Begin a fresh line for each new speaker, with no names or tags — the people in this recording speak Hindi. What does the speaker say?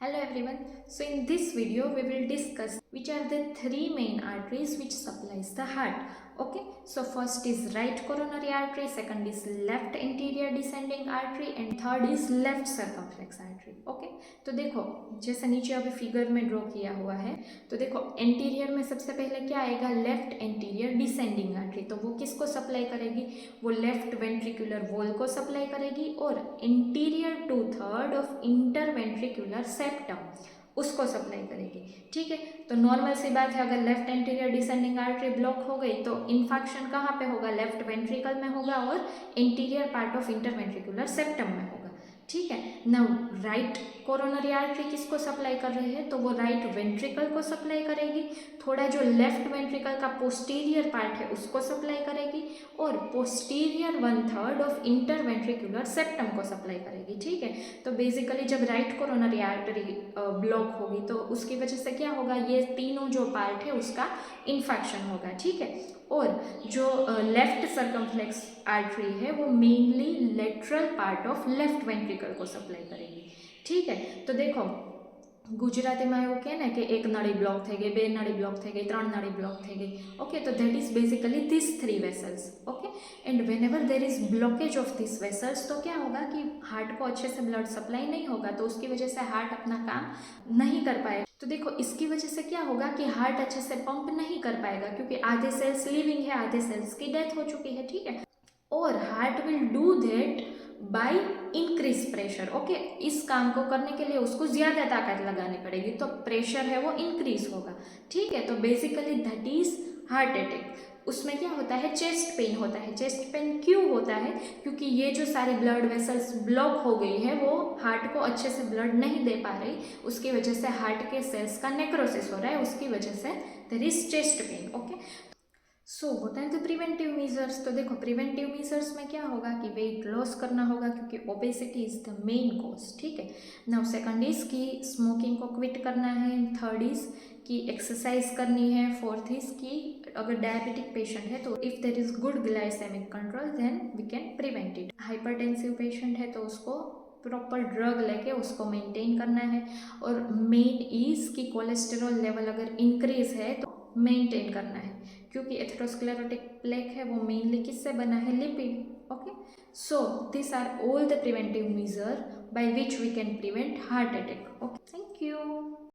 Hello everyone. So in this video we will discuss which are the three main arteries which supplies the heart. Okay. So first is right coronary artery, second is left anterior descending artery and third is left circumflex artery. Okay. तो देखो जैसे नीचे अभी फिगर में ड्रॉ किया हुआ है तो देखो एंटीरियर में सबसे पहले क्या आएगा लेफ्ट एंटीरियर डिसेंडिंग आर्टरी। तो वो किसको सप्लाई करेगी? वो लेफ्ट वेंट्रिकुलर वॉल को सप्लाई करेगी और इंटीरियर 2/3 ऑफ इंटरवेंट्रिकुलर सेप्टम उसको सप्लाई करेगी। ठीक है, तो नॉर्मल सी बात है, अगर left anterior descending artery block हो गई तो इन्फेक्शन कहाँ पे होगा? लेफ्ट वेंट्रिकल में होगा और interior part of interventricular septum में होगा। ठीक है, नाउ राइट कोरोनरी आर्टरी किसको सप्लाई कर रही है? तो वो राइट वेंट्रिकल को सप्लाई करेगी, थोड़ा जो लेफ्ट वेंट्रिकल का पोस्टीरियर पार्ट है उसको सप्लाई करेगी और पोस्टीरियर 1/3 ऑफ इंटरवेंट्रिकुलर सेप्टम को सप्लाई करेगी। ठीक है, तो बेसिकली जब राइट कोरोनरी आर्टरी ब्लॉक होगी तो उसकी वजह से क्या होगा? ये तीनों जो पार्ट है उसका इन्फेक्शन होगा। ठीक है, और जो लेफ्ट सर्कमफ्लेक्स आर्टरी है वो mainly lateral part of left ventricle को सप्लाई करेगी। ठीक है, तो देखो ગુજરાતીમાં એવું કહે ને કે એક નળી બ્લોક થઈ ગઈ, બે નળી બ્લોક થઈ ગઈ, ત્રણ નળી બ્લોક થઈ ગઈ. ઓકે, તો that is basically these three vessels. Okay, and when ever there is blockage of this vessels तो क्या होगा कि हार्ट को अच्छे से ब्लड सप्लाई नहीं होगा, तो उसकी वजह से हार्ट अपना काम नहीं कर पाएगा। तो देखो इसकी वजह से क्या होगा कि हार्ट अच्छे से पंप नहीं कर पाएगा क्योंकि आधे सेल्स लिविंग है, आधे सेल्स की डेथ हो चुकी है। ठीक है, और heart will do that by increase pressure. Okay, इस काम को करने के लिए उसको ज़्यादा ताकत लगानी पड़ेगी, तो प्रेशर है वो इंक्रीज होगा। ठीक है, तो basically that is heart attack. उसमें क्या होता है? चेस्ट पेन होता है। चेस्ट पेन क्यों होता है? क्योंकि ये जो सारी ब्लड वेसल्स ब्लॉक हो गई है वो हार्ट को अच्छे से ब्लड नहीं दे पा रही, उसकी वजह से हार्ट के सेल्स का नेक्रोसिस हो रहा है, उसकी वजह से there is chest pain. Okay, so what are the preventive measures? तो देखो प्रिवेंटिव मेजर्स में क्या होगा कि वेट लॉस करना होगा क्योंकि obesity is the main cause. ठीक है, नाउ सेकंड इज कि स्मोकिंग को क्विट करना है, थर्ड इज कि एक्सरसाइज करनी है, फोर्थ इज कि अगर डायबिटिक पेशेंट है तो if there is good glycaemic control then we can prevent it. Hypertensive patient है तो उसको प्रॉपर ड्रग लेके उसको मेंटेन करना है, और मेन इज कि कोलेस्टेरॉल लेवल अगर इंक्रीज है तो मेंटेन करना है क्योंकि एथेरोस्क्लेरोटिक प्लेक है वो मेनली किससे बना है? Lipid. Okay, so this are all the preventive measure by which we can prevent heart attack. Okay, thank you.